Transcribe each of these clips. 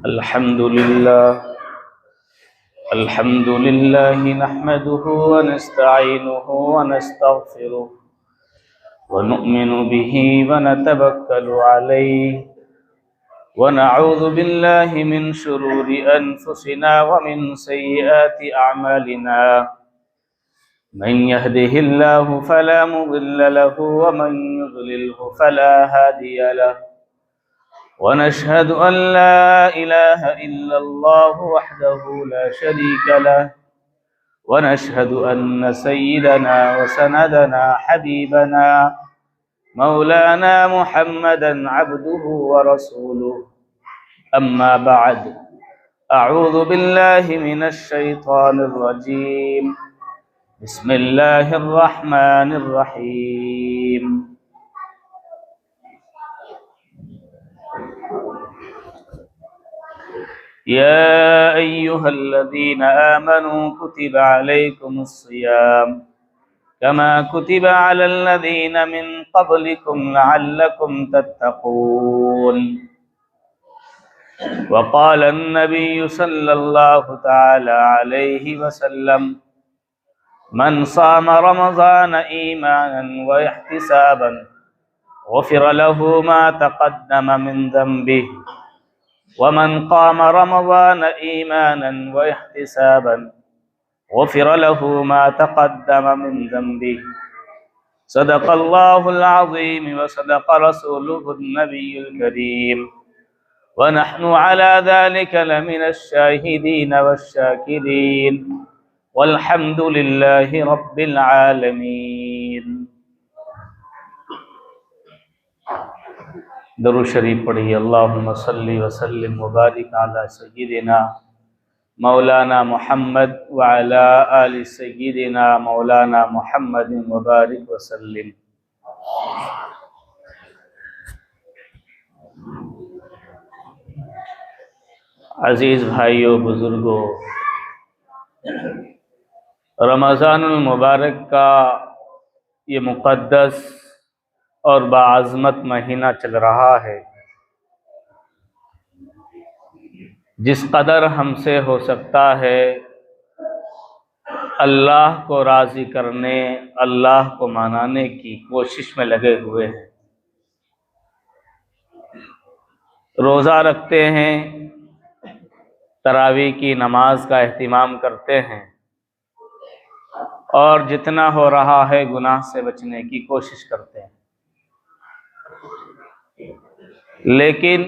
الحمد لله نحمده ونستعينه ونستغفره ونؤمن به ونتوكل عليه ونعوذ بالله من شرور أنفسنا ومن سيئات أعمالنا من يهده الله فلا مضل له ومن يضلله فلا هادي له ونشهد أن لا إله إلا الله وحده لا شريك له ونشهد أن سيدنا وسندنا حبيبنا مولانا محمدا عبده ورسوله أما بعد أعوذ بالله من الشيطان الرجيم بسم الله الرحمن الرحيم يا أيها الذين آمنوا كتب عليكم الصيام كما كتب على الذين من قبلكم لعلكم تتقون وقال النبي صلى الله تعالى عليه وسلم من صام رمضان إيمانا واحتسابا غفر له ما تقدم من ذنبه ومن قام رمضان إيمانا واحتسابا غفر له ما تقدم من ذنبه صدق الله العظيم وصدق رسوله النبي الكريم ونحن على ذلك لمن الشاهدين والشاكرين والحمد لله رب العالمين۔ درود شریف پڑھیے۔ اللہم صلی وسلم وبارک علی سیدنا مولانا محمد وعلی آل سیدنا مولانا محمد وبارک وسلم۔ عزیز بھائیو، بزرگو، رمضان المبارک کا یہ مقدس اور باعظمت مہینہ چل رہا ہے۔ جس قدر ہم سے ہو سکتا ہے اللہ کو راضی کرنے، اللہ کو منانے کی کوشش میں لگے ہوئے ہیں۔ روزہ رکھتے ہیں، تراویح کی نماز کا اہتمام کرتے ہیں، اور جتنا ہو رہا ہے گناہ سے بچنے کی کوشش کرتے ہیں۔ لیکن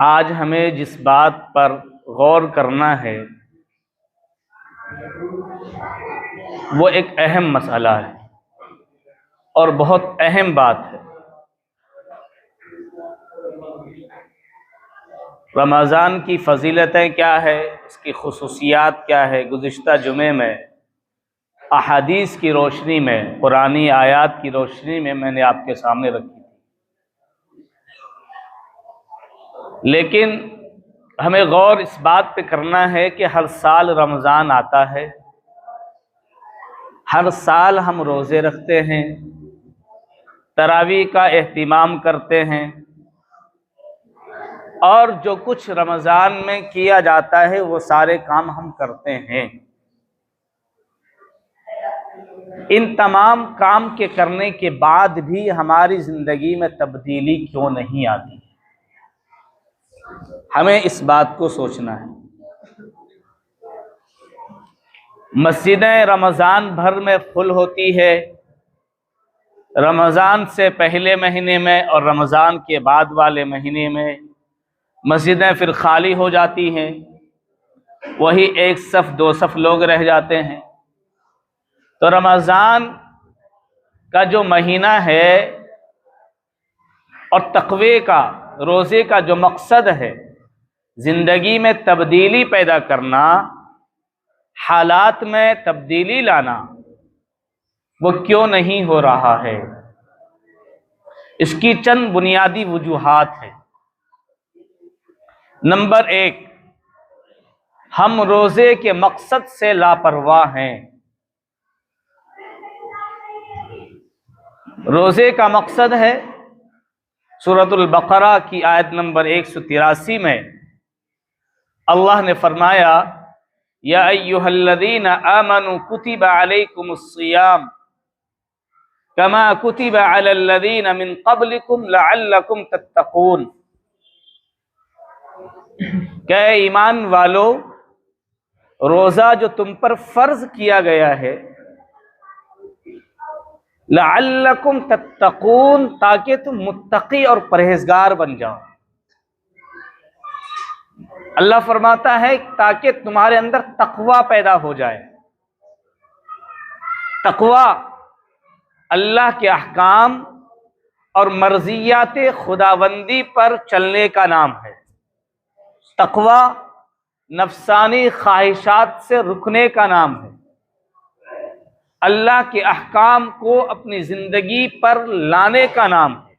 آج ہمیں جس بات پر غور کرنا ہے وہ ایک اہم مسئلہ ہے اور بہت اہم بات ہے۔ رمضان کی فضیلتیں کیا ہے، اس کی خصوصیات کیا ہے، گزشتہ جمعے میں احادیث کی روشنی میں، قرآنی آیات کی روشنی میں نے آپ کے سامنے رکھی تھی۔ لیکن ہمیں غور اس بات پہ کرنا ہے کہ ہر سال رمضان آتا ہے، ہر سال ہم روزے رکھتے ہیں، تراویح کا اہتمام کرتے ہیں، اور جو کچھ رمضان میں کیا جاتا ہے وہ سارے کام ہم کرتے ہیں۔ ان تمام کام کے کرنے کے بعد بھی ہماری زندگی میں تبدیلی کیوں نہیں آتی؟ ہمیں اس بات کو سوچنا ہے۔ مسجدیں رمضان بھر میں فل ہوتی ہے، رمضان سے پہلے مہینے میں اور رمضان کے بعد والے مہینے میں مسجدیں پھر خالی ہو جاتی ہیں، وہی ایک صف دو صف لوگ رہ جاتے ہیں۔ تو رمضان کا جو مہینہ ہے اور تقوی کا، روزے کا جو مقصد ہے، زندگی میں تبدیلی پیدا کرنا، حالات میں تبدیلی لانا، وہ کیوں نہیں ہو رہا ہے؟ اس کی چند بنیادی وجوہات ہیں۔ نمبر 1، ہم روزے کے مقصد سے لاپرواہ ہیں۔ روزے کا مقصد ہے سورۃ البقرہ کی آیت نمبر 183 میں اللہ نے فرمایا یا ایھا الذین آمنوا کتب علیکم الصیام کما کتب علی الذین من قبلکم لعلکم تتقون، کہ اے ایمان والو روزہ جو تم پر فرض کیا گیا ہے، لعلکم تتقون، تاکہ تم متقی اور پرہیزگار بن جاؤ۔ اللہ فرماتا ہے تاکہ تمہارے اندر تقوی پیدا ہو جائے۔ تقوی اللہ کے احکام اور مرضیات خداوندی پر چلنے کا نام ہے۔ تقوی نفسانی خواہشات سے رکنے کا نام ہے، اللہ کے احکام کو اپنی زندگی پر لانے کا نام ہے۔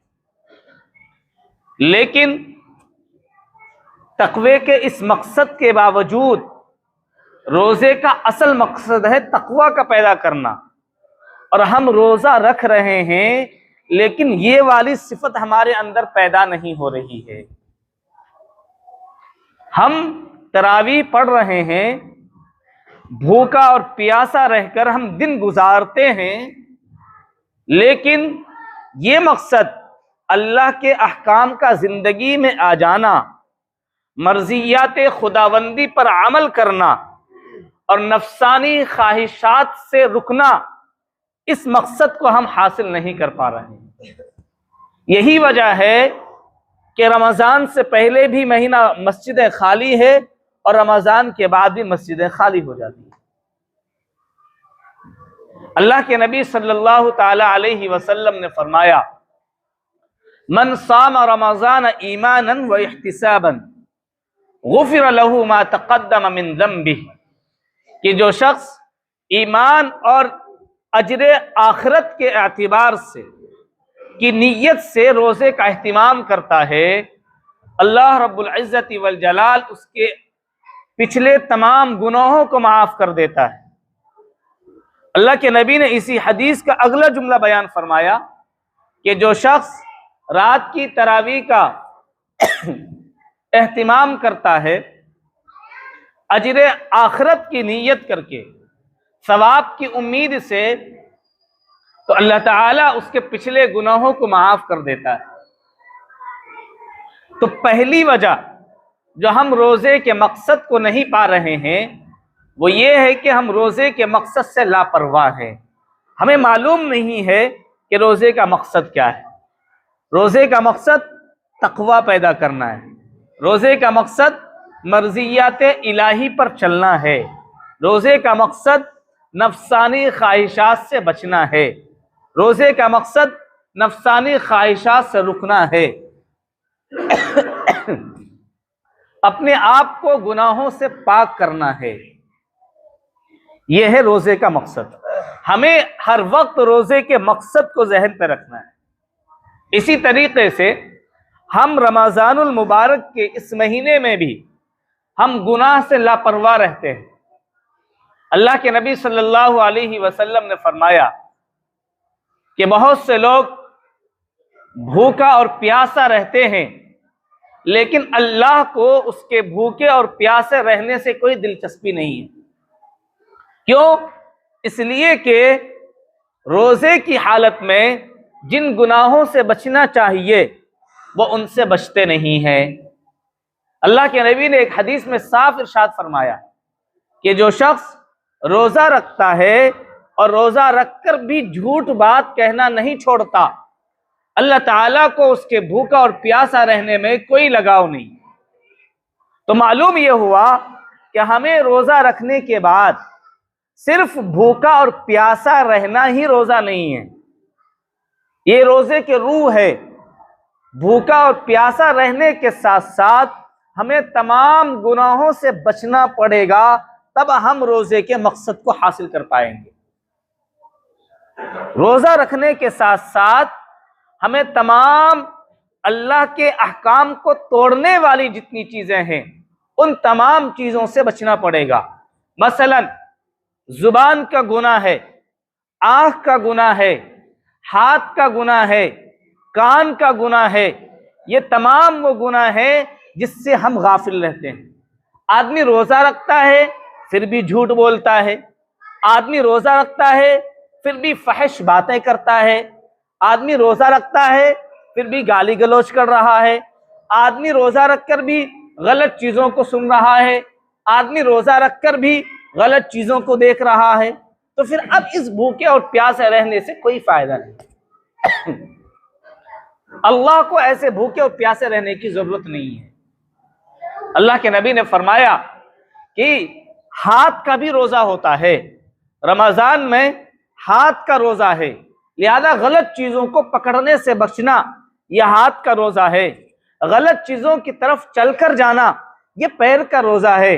لیکن تقوی کے اس مقصد کے باوجود روزے کا اصل مقصد ہے تقوی کا پیدا کرنا، اور ہم روزہ رکھ رہے ہیں لیکن یہ والی صفت ہمارے اندر پیدا نہیں ہو رہی ہے۔ ہم تراویح پڑھ رہے ہیں، بھوکا اور پیاسا رہ کر ہم دن گزارتے ہیں، لیکن یہ مقصد اللہ کے احکام کا زندگی میں آ جانا، مرضیات خداوندی پر عمل کرنا اور نفسانی خواہشات سے رکنا، اس مقصد کو ہم حاصل نہیں کر پا رہے ہیں۔ یہی وجہ ہے کہ رمضان سے پہلے بھی مہینہ مسجدیں خالی ہے اور رمضان کے بعد بھی مسجدیں خالی ہو جاتی ہیں۔ اللہ کے نبی صلی اللہ تعالی علیہ وسلم نے فرمایا من صام رمضان ایمانا و احتسابا غفر له ما تقدم من ذنبه، کہ جو شخص ایمان اور اجر آخرت کے اعتبار سے کی نیت سے روزے کا اہتمام کرتا ہے، اللہ رب العزت والجلال اس کے پچھلے تمام گناہوں کو معاف کر دیتا ہے۔ اللہ کے نبی نے اسی حدیث کا اگلا جملہ بیان فرمایا کہ جو شخص رات کی تراویح کا اہتمام کرتا ہے اجر آخرت کی نیت کر کے، ثواب کی امید سے، تو اللہ تعالیٰ اس کے پچھلے گناہوں کو معاف کر دیتا ہے۔ تو پہلی وجہ جو ہم روزے کے مقصد کو نہیں پا رہے ہیں وہ یہ ہے کہ ہم روزے کے مقصد سے لاپرواہ ہیں۔ ہمیں معلوم نہیں ہے کہ روزے کا مقصد کیا ہے۔ روزے کا مقصد تقوی پیدا کرنا ہے، روزے کا مقصد مرضیات الہی پر چلنا ہے، روزے کا مقصد نفسانی خواہشات سے بچنا ہے، روزے کا مقصد نفسانی خواہشات سے رکنا ہے، اپنے آپ کو گناہوں سے پاک کرنا ہے۔ یہ ہے روزے کا مقصد۔ ہمیں ہر وقت روزے کے مقصد کو ذہن پہ رکھنا ہے۔ اسی طریقے سے ہم رمضان المبارک کے اس مہینے میں بھی ہم گناہ سے لاپرواہ رہتے ہیں۔ اللہ کے نبی صلی اللہ علیہ وسلم نے فرمایا کہ بہت سے لوگ بھوکا اور پیاسا رہتے ہیں لیکن اللہ کو اس کے بھوکے اور پیاسے رہنے سے کوئی دلچسپی نہیں ہے۔ کیوں؟ اس لیے کہ روزے کی حالت میں جن گناہوں سے بچنا چاہیے وہ ان سے بچتے نہیں ہیں۔ اللہ کے نبی نے ایک حدیث میں صاف ارشاد فرمایا کہ جو شخص روزہ رکھتا ہے اور روزہ رکھ کر بھی جھوٹ بات کہنا نہیں چھوڑتا، اللہ تعالیٰ کو اس کے بھوکا اور پیاسا رہنے میں کوئی لگاؤ نہیں۔ تو معلوم یہ ہوا کہ ہمیں روزہ رکھنے کے بعد صرف بھوکا اور پیاسا رہنا ہی روزہ نہیں ہے، یہ روزے کے روح ہے۔ بھوکا اور پیاسا رہنے کے ساتھ ساتھ ہمیں تمام گناہوں سے بچنا پڑے گا، تب ہم روزے کے مقصد کو حاصل کر پائیں گے۔ روزہ رکھنے کے ساتھ ساتھ ہمیں تمام اللہ کے احکام کو توڑنے والی جتنی چیزیں ہیں ان تمام چیزوں سے بچنا پڑے گا۔ مثلا زبان کا گناہ ہے، آنکھ کا گناہ ہے، ہاتھ کا گناہ ہے، کان کا گناہ ہے، یہ تمام وہ گناہ ہیں جس سے ہم غافل رہتے ہیں۔ آدمی روزہ رکھتا ہے پھر بھی جھوٹ بولتا ہے، آدمی روزہ رکھتا ہے پھر بھی فحش باتیں کرتا ہے، آدمی روزہ رکھتا ہے پھر بھی گالی گلوچ کر رہا ہے، آدمی روزہ رکھ کر بھی غلط چیزوں کو سن رہا ہے، آدمی روزہ رکھ کر بھی غلط چیزوں کو دیکھ رہا ہے۔ تو پھر اب اس بھوکے اور پیاسے رہنے سے کوئی فائدہ نہیں۔ اللہ کو ایسے بھوکے اور پیاسے رہنے کی ضرورت نہیں ہے۔ اللہ کے نبی نے فرمایا کہ ہاتھ کا بھی روزہ ہوتا ہے، رمضان میں ہاتھ کا روزہ ہے، لہذا غلط چیزوں کو پکڑنے سے بچنا یہ ہاتھ کا روزہ ہے، غلط چیزوں کی طرف چل کر جانا یہ پیر کا روزہ ہے،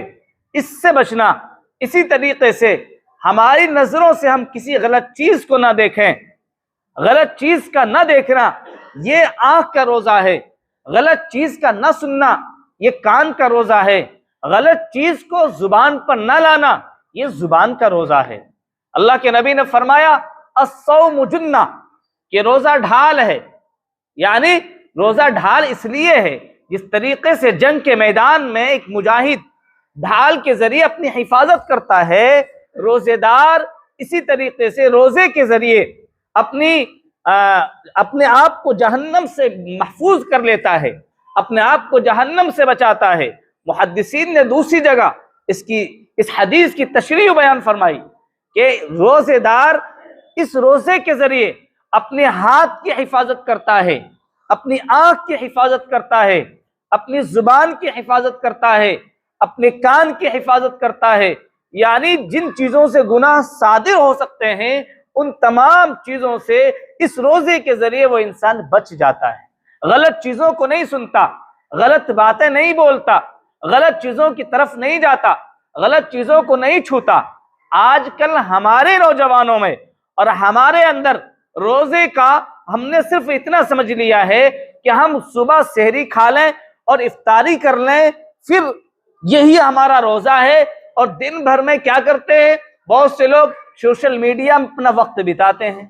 اس سے بچنا۔ اسی طریقے سے ہماری نظروں سے ہم کسی غلط چیز کو نہ دیکھیں، غلط چیز کا نہ دیکھنا یہ آنکھ کا روزہ ہے، غلط چیز کا نہ سننا یہ کان کا روزہ ہے، غلط چیز کو زبان پر نہ لانا یہ زبان کا روزہ ہے۔ اللہ کے نبی نے فرمایا الصوم جنہ، کہ روزہ ڈھال ہے، یعنی روزہ ڈھال اس لیے ہے جس طریقے سے جنگ کے میدان میں ایک مجاہد ڈھال کے ذریعے اپنی حفاظت کرتا ہے، روزے دار اسی طریقے سے روزے کے ذریعے اپنے آپ کو جہنم سے محفوظ کر لیتا ہے، اپنے آپ کو جہنم سے بچاتا ہے۔ محدثین نے دوسری جگہ اس حدیث کی تشریح بیان فرمائی کہ روزے دار اس روزے کے ذریعے اپنے ہاتھ کی حفاظت کرتا ہے، اپنی آنکھ کی حفاظت کرتا ہے، اپنی زبان کی حفاظت کرتا ہے، اپنے کان کی حفاظت کرتا ہے، یعنی جن چیزوں سے گناہ صادر ہو سکتے ہیں ان تمام چیزوں سے اس روزے کے ذریعے وہ انسان بچ جاتا ہے، غلط چیزوں کو نہیں سنتا، غلط باتیں نہیں بولتا، غلط چیزوں کی طرف نہیں جاتا، غلط چیزوں کو نہیں چھوتا۔ آج کل ہمارے نوجوانوں میں اور ہمارے اندر روزے کا ہم نے صرف اتنا سمجھ لیا ہے کہ ہم صبح سحری کھا لیں اور افطاری کر لیں، پھر یہی ہمارا روزہ ہے، اور دن بھر میں کیا کرتے ہیں؟ بہت سے لوگ سوشل میڈیا میں اپنا وقت بتاتے ہیں،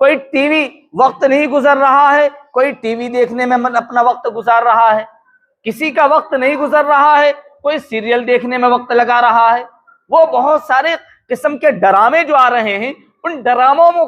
کوئی ٹی وی وقت نہیں گزر رہا ہے، کوئی ٹی وی دیکھنے میں اپنا وقت گزار رہا ہے، کسی کا وقت نہیں گزر رہا ہے، کوئی سیریل دیکھنے میں وقت لگا رہا ہے، وہ بہت سارے قسم کے ڈرامے جو آ رہے ہیں ان ڈراموں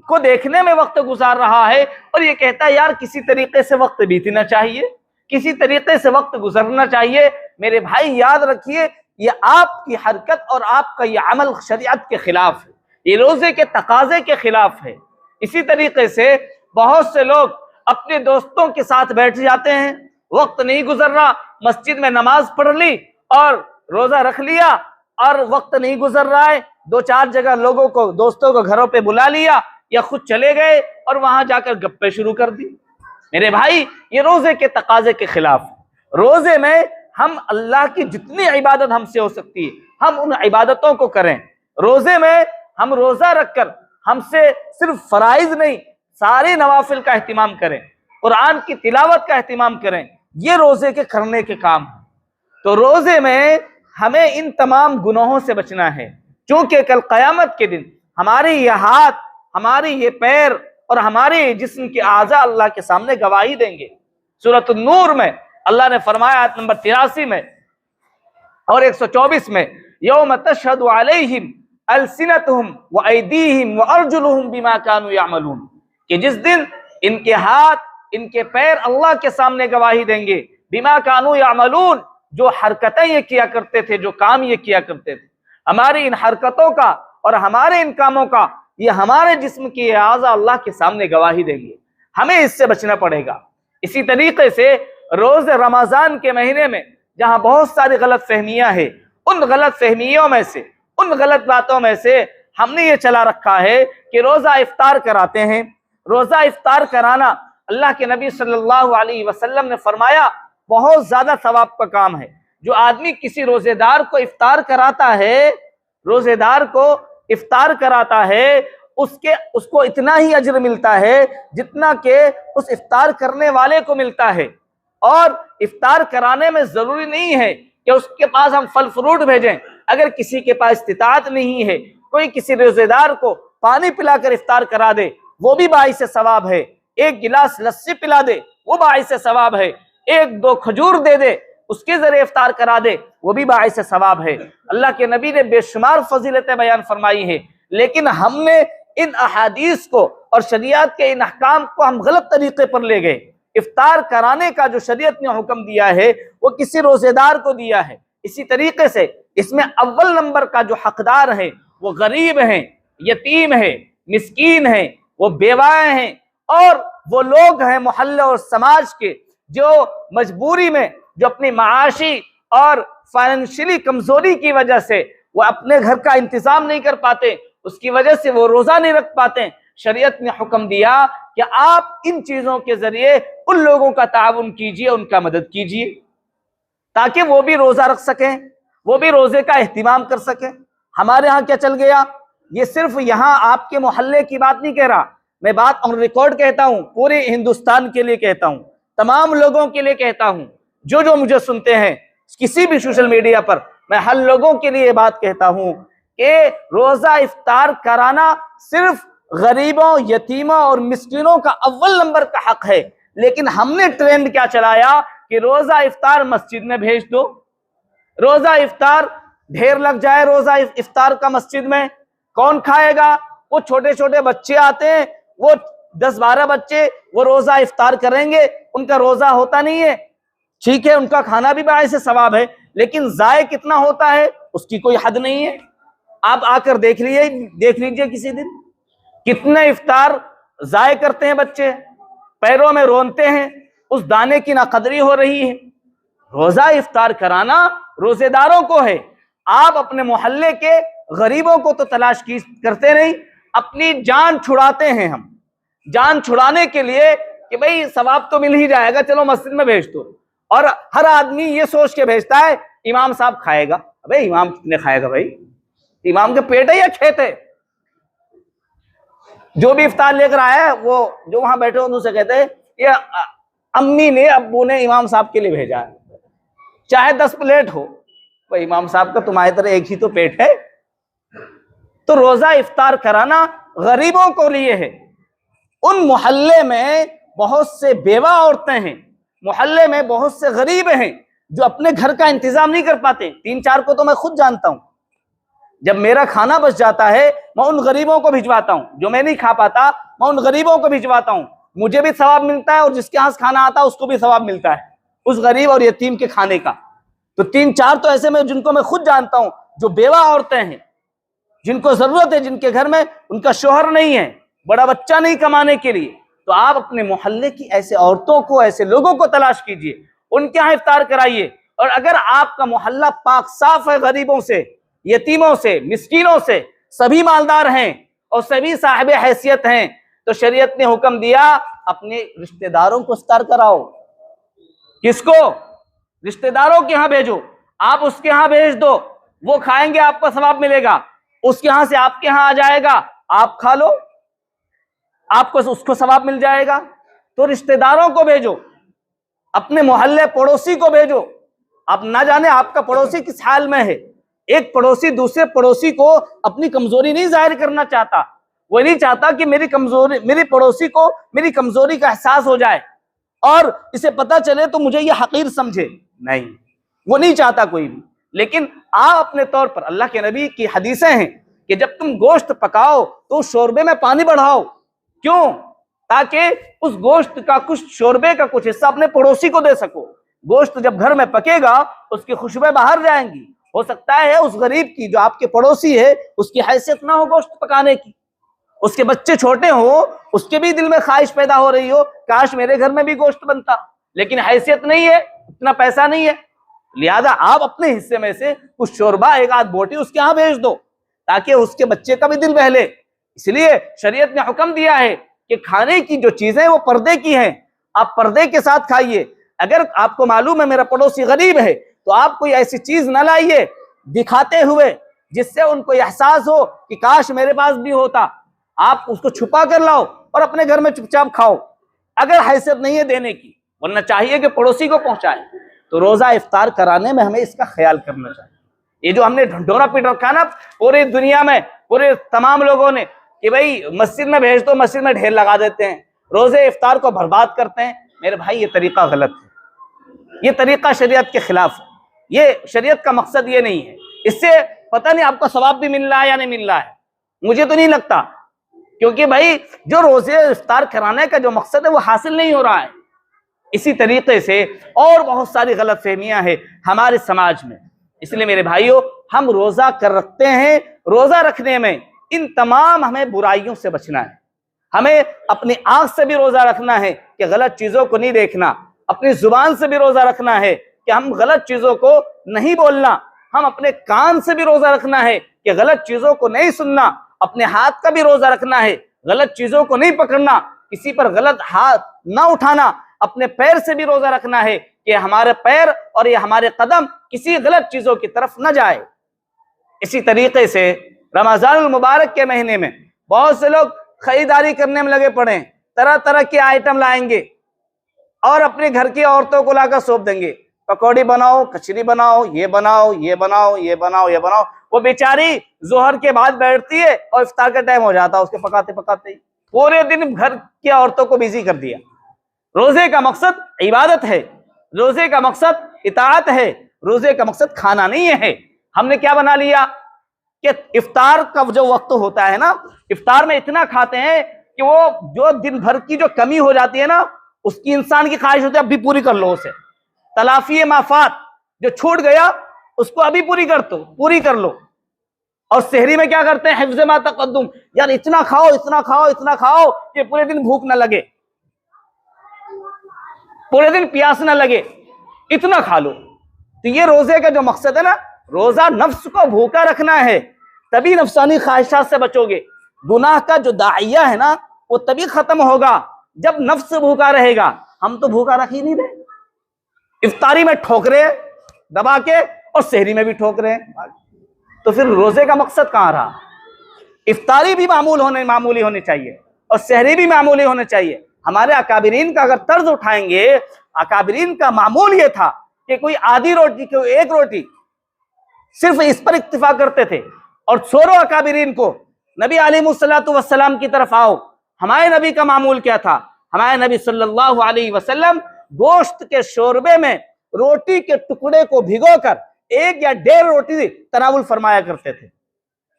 کو دیکھنے میں وقت گزار رہا ہے، اور یہ کہتا ہے یار کسی طریقے سے وقت بیتنا چاہیے، کسی طریقے سے وقت گزرنا چاہیے۔ میرے بھائی یاد رکھیے یہ آپ کی حرکت اور آپ کا یہ عمل شریعت کے خلاف ہے، یہ روزے کے تقاضے کے خلاف ہے۔ اسی طریقے سے بہت سے لوگ اپنے دوستوں کے ساتھ بیٹھ جاتے ہیں، وقت نہیں گزر رہا، مسجد میں نماز پڑھ لی اور روزہ رکھ لیا، اور وقت نہیں گزر رہا ہے، دو چار جگہ لوگوں کو دوستوں کو گھروں پہ بلا لیا یا خود چلے گئے اور وہاں جا کر گپے شروع کر دی۔ میرے بھائی یہ روزے کے تقاضے کے خلاف ہے۔ روزے میں ہم اللہ کی جتنی عبادت ہم سے ہو سکتی ہے ہم ان عبادتوں کو کریں، روزے میں ہم روزہ رکھ کر ہم سے صرف فرائض نہیں سارے نوافل کا اہتمام کریں، قرآن کی تلاوت کا اہتمام کریں، یہ روزے کے کرنے کے کام ہیں۔ تو روزے میں ہمیں ان تمام گناہوں سے بچنا ہے، چونکہ کل قیامت کے دن ہمارے یہ ہاتھ، ہمارے یہ پیر اور ہمارے جسم کے اعضاء اللہ کے سامنے گواہی دیں گے۔ سورۃ النور میں اللہ نے فرمایا آیت نمبر 83 میں اور 124 میں یوم تشہد علیہم السنتہم وایدیہم وارجلہم بما کانوا یعملون، کہ جس دن ان کے ہاتھ ان کے پیر اللہ کے سامنے گواہی دیں گے، بما کانوا یعملون، جو حرکتیں یہ کیا کرتے تھے، جو کام یہ کیا کرتے تھے، ہماری ان حرکتوں کا اور ہمارے ان کاموں کا یہ ہمارے جسم کی اعضاء اللہ کے سامنے گواہی دیں گے، ہمیں اس سے بچنا پڑے گا۔ اسی طریقے سے روز رمضان کے مہینے میں جہاں بہت ساری غلط فہمیاں ہیں، ان غلط فہمیوں میں سے، ان غلط باتوں میں سے ہم نے یہ چلا رکھا ہے کہ روزہ افطار کراتے ہیں۔ روزہ افطار کرانا اللہ کے نبی صلی اللہ علیہ وسلم نے فرمایا بہت زیادہ ثواب کا کام ہے۔ جو آدمی کسی روزے دار کو افطار کراتا ہے، روزے دار کو افطار کراتا ہے، اس کو اتنا ہی اجر ملتا ہے جتنا کہ اس افطار کرنے والے کو ملتا ہے۔ اور افطار کرانے میں ضروری نہیں ہے کہ اس کے پاس ہم پھل فروٹ بھیجیں، اگر کسی کے پاس استطاعت نہیں ہے، کوئی کسی روزے دار کو پانی پلا کر افطار کرا دے، وہ بھی باعث ثواب ہے۔ ایک گلاس لسی پلا دے وہ باعث ثواب ہے، ایک دو کھجور دے دے اس کے ذریعے افطار کرا دے وہ بھی باعث ثواب ہے۔ اللہ کے نبی نے بے شمار فضیلتیں بیان فرمائی ہیں، لیکن ہم نے ان احادیث کو اور شریعت کے ان احکام کو ہم غلط طریقے پر لے گئے۔ افطار کرانے کا جو شریعت نے حکم دیا ہے وہ کسی روزے دار کو دیا ہے، اسی طریقے سے اس میں اول نمبر کا جو حقدار ہے وہ غریب ہیں، یتیم ہیں، مسکین ہیں، وہ بیوائیں ہیں، اور وہ لوگ ہیں محلے اور سماج کے جو مجبوری میں، جو اپنی معاشی اور فائنینشلی کمزوری کی وجہ سے وہ اپنے گھر کا انتظام نہیں کر پاتے، اس کی وجہ سے وہ روزہ نہیں رکھ پاتے۔ شریعت نے حکم دیا کہ آپ ان چیزوں کے ذریعے ان لوگوں کا تعاون کیجئے، ان کا مدد کیجئے تاکہ وہ بھی روزہ رکھ سکیں، وہ بھی روزے کا اہتمام کر سکیں۔ ہمارے ہاں کیا چل گیا، یہ صرف یہاں آپ کے محلے کی بات نہیں کہہ رہا، میں بات آن ریکارڈ کہتا ہوں، پورے ہندوستان کے لیے کہتا ہوں، تمام لوگوں کے لیے کہتا ہوں جو مجھے سنتے ہیں کسی بھی سوشل میڈیا پر، میں ہر لوگوں کے لیے یہ بات کہتا ہوں کہ روزہ افطار کرانا صرف غریبوں، یتیموں اور مسکینوں کا اول نمبر کا حق ہے، لیکن ہم نے ٹرینڈ کیا چلایا کہ روزہ افطار مسجد میں بھیج دو، روزہ افطار ڈھیر لگ جائے، روزہ افطار کا مسجد میں کون کھائے گا؟ وہ چھوٹے چھوٹے بچے آتے ہیں، وہ 10-12 بچے وہ روزہ افطار کریں گے، ان کا روزہ ہوتا نہیں ہے، ٹھیک ہے ان کا کھانا بھی باعث ثواب ہے، لیکن ضائع کتنا ہوتا ہے اس کی کوئی حد نہیں ہے۔ آپ آ کر دیکھ لیجئے کسی دن کتنے افطار ضائع کرتے ہیں بچے، پیروں میں رونتے ہیں، اس دانے کی ناقدری ہو رہی ہے۔ روزہ افطار کرانا روزے داروں کو ہے، آپ اپنے محلے کے غریبوں کو تو تلاش کرتے نہیں، اپنی جان چھڑاتے ہیں ہم، جان چھڑانے کے لیے کہ بھئی ثواب تو مل ہی جائے گا، چلو مسجد میں بھیج دو، اور ہر آدمی یہ سوچ کے بھیجتا ہے امام صاحب کھائے گا۔ ابے امام کتنے کھائے گا بھائی؟ امام کے پیٹ ہے یا کھیت ہے؟ جو بھی افطار لے کر آیا ہے وہ جو وہاں بیٹھے ان سے کہتے ہیں یہ امی نے ابو نے امام صاحب کے لیے بھیجا ہے، چاہے 10 پلیٹ ہو، بھائی امام صاحب کا تمہاری طرح ایک ہی تو پیٹ ہے۔ تو روزہ افطار کرانا غریبوں کو لیے ہے۔ ان محلے میں بہت سے بیوہ عورتیں ہیں، محلے میں بہت سے غریب ہیں جو اپنے گھر کا انتظام نہیں کر پاتے، 3-4 کو تو میں خود جانتا ہوں۔ جب میرا کھانا بچ جاتا ہے میں ان غریبوں کو بھجواتا ہوں، جو میں نہیں کھا پاتا میں ان غریبوں کو بھجواتا ہوں، مجھے بھی ثواب ملتا ہے اور جس کے ہاں کھانا آتا ہے اس کو بھی ثواب ملتا ہے اس غریب اور یتیم کے کھانے کا۔ تو 3-4 تو ایسے میں جن کو میں خود جانتا ہوں جو بیوہ عورتیں ہیں، جن کو ضرورت ہے، جن کے گھر میں ان کا شوہر نہیں ہے، بڑا بچہ نہیں کمانے کے لیے، تو آپ اپنے محلے کی ایسے عورتوں کو، ایسے لوگوں کو تلاش کیجئے، ان کے ہاں افطار کرائیے۔ اور اگر آپ کا محلہ پاک صاف ہے، غریبوں سے، یتیموں سے، مسکینوں سے، سبھی مالدار ہیں اور سبھی صاحب حیثیت ہیں، تو شریعت نے حکم دیا اپنے رشتہ داروں کو افطار کراؤ۔ کس کو؟ رشتہ داروں کے ہاں بھیجو، آپ اس کے ہاں بھیج دو، وہ کھائیں گے آپ کو ثواب ملے گا، اس کے ہاں سے آپ کے ہاں آ جائے گا، آپ کھا لو، آپ کو اس کو ثواب مل جائے گا۔ تو رشتہ داروں کو بھیجو، اپنے محلے پڑوسی کو بھیجو۔ اب نہ جانے آپ کا پڑوسی کس حال میں ہے، ایک پڑوسی دوسرے پڑوسی کو اپنی کمزوری نہیں ظاہر کرنا چاہتا، وہ نہیں چاہتا کہ میری پڑوسی کو میری کمزوری کا احساس ہو جائے اور اسے پتہ چلے تو مجھے یہ حقیر سمجھے، نہیں، وہ نہیں چاہتا کوئی بھی۔ لیکن آپ اپنے طور پر، اللہ کے نبی کی حدیثیں ہیں کہ جب تم گوشت پکاؤ تو شوربے میں پانی بڑھاؤ، کیوں؟ تاکہ اس گوشت کا کچھ، شوربے کا کچھ حصہ اپنے پڑوسی کو دے سکو۔ گوشت جب گھر میں پکے گا اس کی خوشبوئیں باہر جائیں گی، ہو سکتا ہے اس غریب کی جو آپ کے پڑوسی ہے اس کی حیثیت نہ ہو گوشت پکانے کی، اس کے بچے چھوٹے ہوں، اس کے بھی دل میں خواہش پیدا ہو رہی ہو کاش میرے گھر میں بھی گوشت بنتا، لیکن حیثیت نہیں ہے، اتنا پیسہ نہیں ہے، لہذا آپ اپنے حصے میں سے کچھ شوربہ، 1-8 بوٹی اس کے ہاں بھیج دو تاکہ اس کے بچے کا بھی دل بہلے۔ اس لیے شریعت نے حکم دیا ہے کہ کھانے کی جو چیزیں وہ پردے کی ہیں، آپ پردے کے ساتھ کھائیے۔ اگر آپ کو معلوم ہے میرا پڑوسی غریب ہے تو آپ کوئی ایسی چیز نہ لائیے دکھاتے ہوئے جس سے ان کو احساس ہو کہ کاش میرے پاس بھی ہوتا، آپ اس کو چھپا کر لاؤ اور اپنے گھر میں چپ چاپ کھاؤ اگر حیثیت نہیں ہے دینے کی، ورنہ چاہیے کہ پڑوسی کو پہنچائے۔ تو روزہ افطار کرانے میں ہمیں اس کا خیال کرنا چاہیے۔ یہ جو ہم نے ڈھنڈورا پیٹ رکھا نا پوری دنیا میں، پورے تمام لوگوں نے کہ بھئی مسجد میں بھیج دو، مسجد میں ڈھیر لگا دیتے ہیں، روزے افطار کو برباد کرتے ہیں، میرے بھائی یہ طریقہ غلط ہے، یہ طریقہ شریعت کے خلاف ہے، یہ شریعت کا مقصد یہ نہیں ہے۔ اس سے پتہ نہیں آپ کو ثواب بھی مل رہا ہے یا نہیں مل رہا ہے، مجھے تو نہیں لگتا، کیونکہ بھائی جو روزے افطار کرانے کا جو مقصد ہے وہ حاصل نہیں ہو رہا ہے۔ اسی طریقے سے اور بہت ساری غلط فہمیاں ہیں ہمارے سماج میں، اس لیے میرے بھائیوں ہم روزہ کر رکھتے ہیں، روزہ رکھنے میں ان تمام ہمیں برائیوں سے بچنا ہے، ہمیں اپنی آنکھ سے بھی روزہ رکھنا ہے کہ غلط چیزوں کو نہیں دیکھنا، اپنی زبان سے بھی روزہ رکھنا ہے کہ ہم غلط چیزوں کو نہیں بولنا، ہم اپنے کان سے بھی روزہ رکھنا ہے کہ غلط چیزوں کو نہیں سننا، اپنے ہاتھ کا بھی روزہ رکھنا ہے، غلط چیزوں کو نہیں پکڑنا، کسی پر غلط ہاتھ نہ اٹھانا، اپنے پیر سے بھی روزہ رکھنا ہے کہ ہمارے پیر اور یہ ہمارے قدم کسی غلط چیزوں کی طرف نہ جائے۔ اسی طریقے سے رمضان المبارک کے مہینے میں بہت سے لوگ خریداری کرنے میں لگے پڑے ہیں، طرح طرح کے آئٹم لائیں گے اور اپنے گھر کی عورتوں کو لا کر سونپ دیں گے، پکوڑی بناؤ، کچری بناؤ، یہ بناؤ، یہ بناؤ، یہ بناؤ، یہ بناؤ۔ وہ بیچاری ظہر کے بعد بیٹھتی ہے اور افطار کا ٹائم ہو جاتا ہے اس کے پکاتے پکاتے ہی، پورے دن گھر کی عورتوں کو بیزی کر دیا۔ روزے کا مقصد عبادت ہے، روزے کا مقصد اطاعت ہے، روزے کا مقصد کھانا نہیں ہے۔ ہم نے کیا بنا لیا کہ افطار کا جو وقت ہوتا ہے نا، افطار میں اتنا کھاتے ہیں کہ وہ جو دن بھر کی جو کمی ہو جاتی ہے نا، اس کی انسان کی خواہش ہوتی ہے اب بھی پوری کر لو، اسے تلافی مافات جو چھوٹ گیا اس کو ابھی پوری کر لو۔ اور سحری میں کیا کرتے ہیں؟ حفظ ما تقدم، یار اتنا کھاؤ اتنا کھاؤ اتنا کھاؤ کہ پورے دن بھوک نہ لگے، پورے دن پیاس نہ لگے، اتنا کھا لو۔ تو یہ روزے کا جو مقصد ہے نا، روزہ نفس کو بھوکا رکھنا ہے، تبھی نفسانی خواہشات سے بچو گے۔ گناہ کا جو داعیہ ہے نا وہ تبھی ختم ہوگا جب نفس بھوکا رہے گا۔ ہم تو بھوکا رکھ ہی نہیں رہے، افطاری میں ٹھوک رہے ہیں دبا کے اور سحری میں بھی ٹھوک رہے ہیں، تو پھر روزے کا مقصد کہاں رہا؟ افطاری بھی معمولی ہونی چاہیے اور سحری بھی معمولی ہونے چاہیے۔ ہمارے اکابرین کا اگر طرز اٹھائیں گے، اکابرین کا معمول یہ تھا کہ کوئی آدھی روٹی، کوئی ایک روٹی، صرف اس پر اکتفا کرتے تھے، اور چھوڑو اکابرین کو، نبی علیہ السلام کی طرف آؤ۔ ہمارے نبی کا معمول کیا تھا؟ ہمارے نبی صلی اللہ علیہ وسلم گوشت کے شوربے میں روٹی کے ٹکڑے کو بھگو کر 1 یا 1.5 روٹی تناول فرمایا کرتے تھے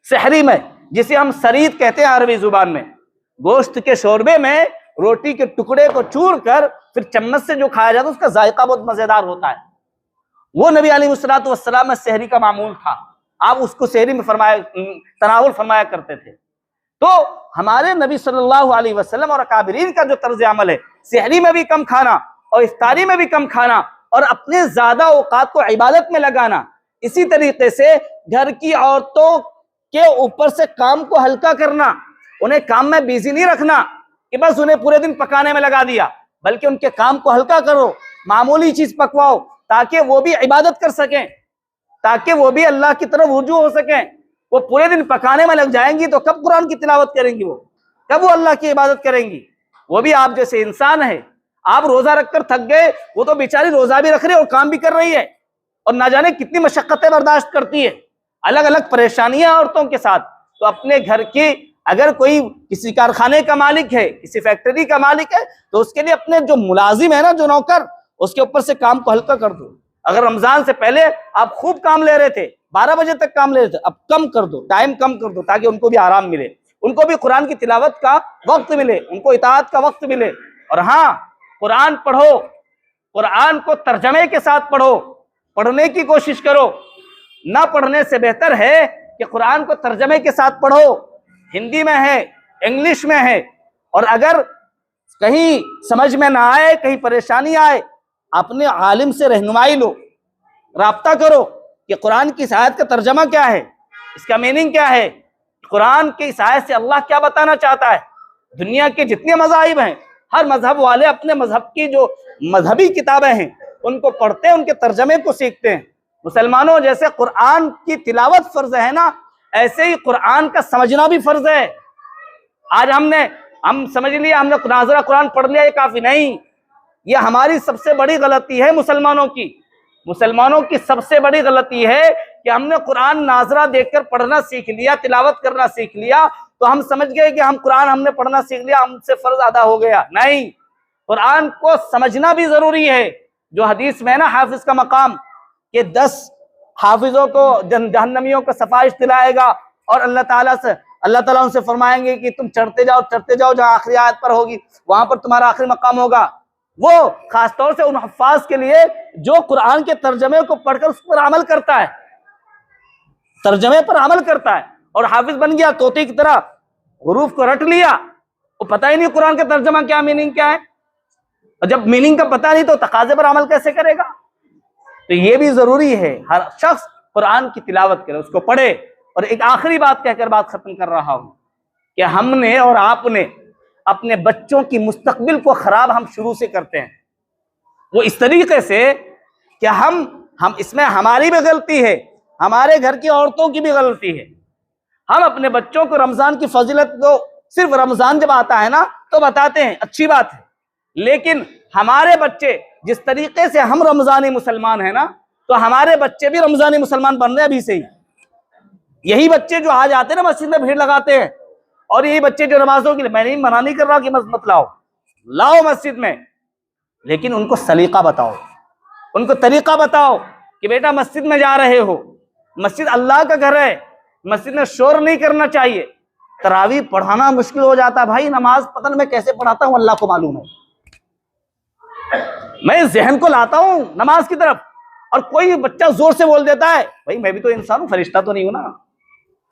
سحری میں، جسے ہم سرید کہتے ہیں عربی زبان میں۔ گوشت کے شوربے میں روٹی کے ٹکڑے کو چور کر پھر چمچ سے جو کھایا جاتا ہے اس کا ذائقہ بہت مزیدار ہوتا ہے۔ وہ نبی علیہ السلام میں سحری کا معمول تھا، آپ اس کو سحری میں تناول فرمایا کرتے تھے۔ تو ہمارے نبی صلی اللہ علیہ وسلم اور اکابرین کا جو طرز عمل ہے، سحری میں بھی کم کھانا اور افطاری میں بھی کم کھانا اور اپنے زیادہ اوقات کو عبادت میں لگانا۔ اسی طریقے سے گھر کی عورتوں کے اوپر سے کام کو ہلکا کرنا، انہیں کام میں بیزی نہیں رکھنا کہ بس انہیں پورے دن پکانے میں لگا دیا، بلکہ ان کے کام کو ہلکا کرو، معمولی چیز پکواؤ تاکہ وہ بھی عبادت کر سکیں، تاکہ وہ بھی اللہ کی طرف رجوع ہو سکیں۔ وہ پورے دن پکانے میں لگ جائیں گی تو کب قرآن کی تلاوت کریں گی، وہ کب وہ اللہ کی عبادت کریں گی؟ وہ بھی آپ جیسے انسان ہے، آپ روزہ رکھ کر تھک گئے، وہ تو بیچاری روزہ بھی رکھ رہی ہے اور کام بھی کر رہی ہے، اور نہ جانے کتنی مشقتیں برداشت کرتی ہے، الگ الگ پریشانیاں عورتوں کے ساتھ۔ تو اپنے گھر کی، اگر کوئی کسی کارخانے کا مالک ہے، کسی فیکٹری کا مالک ہے، تو اس کے لیے اپنے جو ملازم ہے نا، جو نوکر، اس کے اوپر سے کام کو ہلکا کر دو۔ اگر رمضان سے پہلے آپ خوب کام لے رہے تھے، 12 بجے تک کام لے رہے تھے، اب کم کر دو، ٹائم کم کر دو، تاکہ ان کو بھی آرام ملے، ان کو بھی قرآن کی تلاوت کا وقت ملے، ان کو اطاعت کا وقت ملے۔ اور ہاں، قرآن پڑھو، قرآن کو ترجمے کے ساتھ پڑھو، پڑھنے کی کوشش کرو۔ نہ پڑھنے سے بہتر ہے کہ قرآن کو ترجمے کے ساتھ پڑھو، ہندی میں ہے، انگلش میں ہے، اور اگر کہیں سمجھ میں نہ آئے، کہیں پریشانی آئے، اپنے عالم سے رہنمائی لو، رابطہ کرو کہ قرآن کی اس آیت کا ترجمہ کیا ہے، اس کا میننگ کیا ہے، قرآن کی اس آیت سے اللہ کیا بتانا چاہتا ہے۔ دنیا کے جتنے مذاہب ہیں، ہر مذہب والے اپنے مذہب کی جو مذہبی کتابیں ہیں ان کو پڑھتے ہیں، ان کے ترجمے کو سیکھتے ہیں۔ مسلمانوں، جیسے قرآن کی تلاوت فرض ہے نا، ایسے ہی قرآن کا سمجھنا بھی فرض ہے۔ آج ہم سمجھ لیا، ہم نے ناظرہ قرآن پڑھ لیا، یہ کافی نہیں۔ یہ ہماری سب سے بڑی غلطی ہے مسلمانوں کی سب سے بڑی غلطی ہے کہ ہم نے قرآن ناظرہ دیکھ کر پڑھنا سیکھ لیا، تلاوت کرنا سیکھ لیا، تو ہم سمجھ گئے کہ ہم قرآن ہم نے پڑھنا سیکھ لیا، ہم سے فرض ادا ہو گیا. نہیں، قرآن کو سمجھنا بھی ضروری ہے. جو حدیث میں ہے نا حافظ کا مقام، کہ 10 حافظوں کو جہنمیوں کو سفارش دلائے گا، اور اللہ تعالیٰ ان سے فرمائیں گے کہ تم چڑھتے جاؤ جہاں آخری آیت پر ہوگی، وہاں پر تمہارا آخری مقام ہوگا. وہ خاص طور سے ان حفاظ کے لیے جو قرآن کے ترجمے کو پڑھ کر اس پر عمل کرتا ہے، ترجمے پر عمل کرتا ہے، اور حافظ بن گیا، طوطے کی طرح حروف کو رٹ لیا، وہ پتہ ہی نہیں قرآن کا ترجمہ کیا، میننگ کیا ہے. اور جب میننگ کا پتہ نہیں تو تقاضے پر عمل کیسے کرے گا؟ تو یہ بھی ضروری ہے ہر شخص قرآن کی تلاوت کرے، اس کو پڑھے. اور ایک آخری بات کہہ کر بات ختم کر رہا ہوں کہ ہم نے اور آپ نے اپنے بچوں کی مستقبل کو خراب ہم شروع سے کرتے ہیں، وہ اس طریقے سے کہ ہم اس میں ہماری بھی غلطی ہے، ہمارے گھر کی عورتوں کی بھی غلطی ہے. ہم اپنے بچوں کو رمضان کی فضیلت کو صرف رمضان جب آتا ہے نا تو بتاتے ہیں، اچھی بات ہے، لیکن ہمارے بچے جس طریقے سے ہم رمضانی مسلمان ہیں نا، تو ہمارے بچے بھی رمضانی مسلمان بن رہے ہیں ابھی سے ہی. یہی بچے جو آج آتے ہیں نا مسجد میں بھیڑ لگاتے ہیں، اور یہی بچے جو نمازوں کے لیے، میں منع نہیں کر رہا کہ مت لاؤ مسجد میں، لیکن ان کو سلیقہ بتاؤ، ان کو طریقہ بتاؤ کہ بیٹا مسجد میں جا رہے ہو، مسجد اللہ کا گھر ہے، مسجد میں شور نہیں کرنا چاہیے. تراویح پڑھانا مشکل ہو جاتا ہے بھائی، نماز پتہ نہیں میں کیسے پڑھاتا ہوں، اللہ کو معلوم ہے. میں ذہن کو لاتا ہوں نماز کی طرف، اور کوئی بچہ زور سے بول دیتا ہے، بھائی میں بھی تو انسان ہوں، فرشتہ تو نہیں ہوں نا،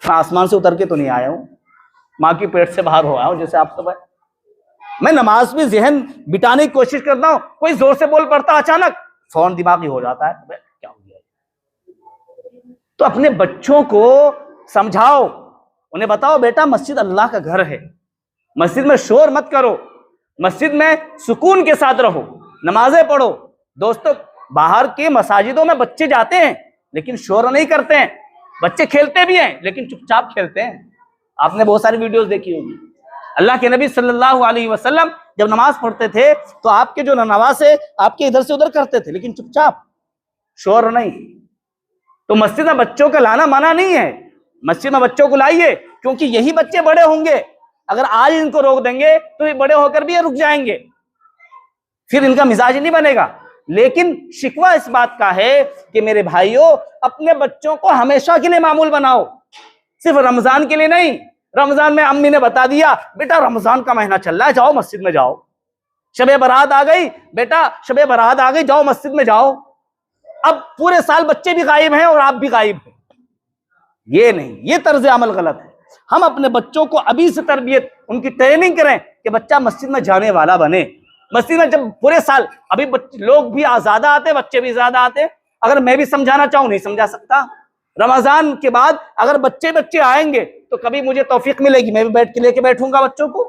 میں آسمان سے اتر کے تو نہیں آیا ہوں، ماں کی پیٹ سے باہر ہو آیا ہوں جیسے آپ سب ہے. میں نماز میں ذہن بٹانے کی کوشش کرتا ہوں، کوئی زور سے بول پڑتا اچانک فون دماغی ہو جاتا ہے، کیا ہو گیا. تو اپنے بچوں کو سمجھاؤ، انہیں بتاؤ بیٹا مسجد اللہ کا گھر ہے، مسجد میں شور مت کرو، مسجد میں سکون کے ساتھ رہو، نمازیں پڑھو. دوستو باہر کے مساجدوں میں بچے جاتے ہیں لیکن شور نہیں کرتے ہیں، بچے کھیلتے بھی ہیں لیکن چپ چاپ کھیلتے ہیں. آپ نے بہت ساری ویڈیوز دیکھی ہوگی. اللہ کے نبی صلی اللہ علیہ وسلم جب نماز پڑھتے تھے تو آپ کے جو نواسے آپ کے ادھر سے ادھر کرتے تھے، لیکن چپ چاپ، شور نہیں. تو مسجد میں بچوں کا لانا منع نہیں ہے، مسجد میں بچوں کو لائیے، کیونکہ یہی بچے بڑے ہوں گے. اگر آج ان کو روک دیں گے تو یہ بڑے ہو کر بھی یہ رک جائیں گے، پھر ان کا مزاج نہیں بنے گا. لیکن شکوہ اس بات کا ہے کہ میرے بھائیوں اپنے بچوں کو ہمیشہ کے لیے معمول بناؤ، صرف رمضان کے لیے نہیں. رمضان میں امی نے بتا دیا بیٹا رمضان کا مہینہ چل رہا ہے، جاؤ مسجد میں جاؤ. شب برات آ گئی، بیٹا شب برات آ گئی، جاؤ مسجد میں جاؤ. اب پورے سال بچے بھی غائب ہیں اور آپ بھی غائب ہیں. یہ نہیں، یہ طرز عمل غلط ہے. ہم اپنے بچوں کو ابھی سے تربیت، ان کی ٹریننگ کریں کہ بچہ مسجد میں جانے والا بنے. مسجد میں جب پورے سال ابھی لوگ بھی زیادہ آتے، بچے بھی زیادہ آتے، اگر میں بھی سمجھانا چاہوں نہیں سمجھا سکتا. رمضان کے بعد اگر بچے آئیں گے تو کبھی مجھے توفیق ملے گی، میں بھی بیٹھ کے لے کے بیٹھوں گا بچوں کو،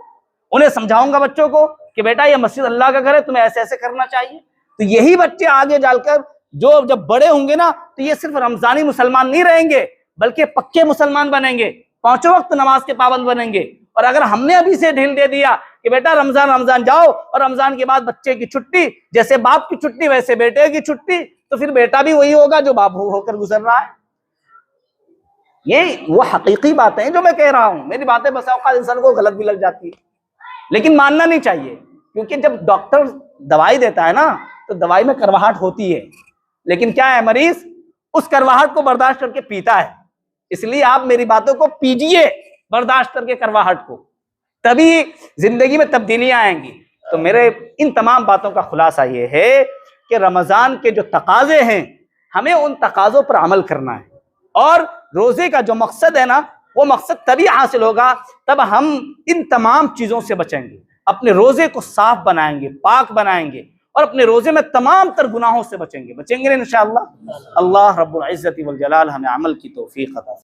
انہیں سمجھاؤں گا بچوں کو کہ بیٹا یہ مسجد اللہ کا گھر ہے، تمہیں ایسے ایسے کرنا چاہیے. تو یہی بچے آگے جا کر جب بڑے ہوں گے نا تو یہ صرف رمضانی مسلمان نہیں رہیں گے بلکہ پکے مسلمان بنیں گے، 5 وقت نماز کے پابند بنیں گے. اور اگر ہم نے ابھی سے ڈھیل دے دیا کہ بیٹا رمضان جاؤ، اور رمضان کے بعد بچے کی چھٹی، جیسے باپ کی چھٹی ویسے بیٹے کی چھٹی، تو پھر بیٹا بھی وہی ہوگا جو باپ ہو کر گزر رہا ہے. یہ وہ حقیقی باتیں ہیں جو میں کہہ رہا ہوں. میری باتیں بس اوقات انسان کو غلط بھی لگ جاتی ہے، لیکن ماننا نہیں چاہیے، کیونکہ جب ڈاکٹر دوائی دیتا ہے نا تو دوائی میں کرواہٹ ہوتی ہے، لیکن کیا ہے مریض اس کرواہٹ کو برداشت کر کے پیتا ہے. اس لیے آپ میری باتوں کو پیجئے برداشت کر کے کرواہٹ کو، تبھی زندگی میں تبدیلیاں آئیں گی. تو میرے ان تمام باتوں کا خلاصہ یہ ہے کہ رمضان کے جو تقاضے ہیں ہمیں ان تقاضوں پر عمل کرنا ہے، اور روزے کا جو مقصد ہے نا وہ مقصد تبھی حاصل ہوگا تب ہم ان تمام چیزوں سے بچیں گے، اپنے روزے کو صاف بنائیں گے، پاک بنائیں گے، اور اپنے روزے میں تمام تر گناہوں سے بچیں گے انشاءاللہ. اللہ رب العزت والجلال ہمیں عمل کی توفیق عطا فرمائے.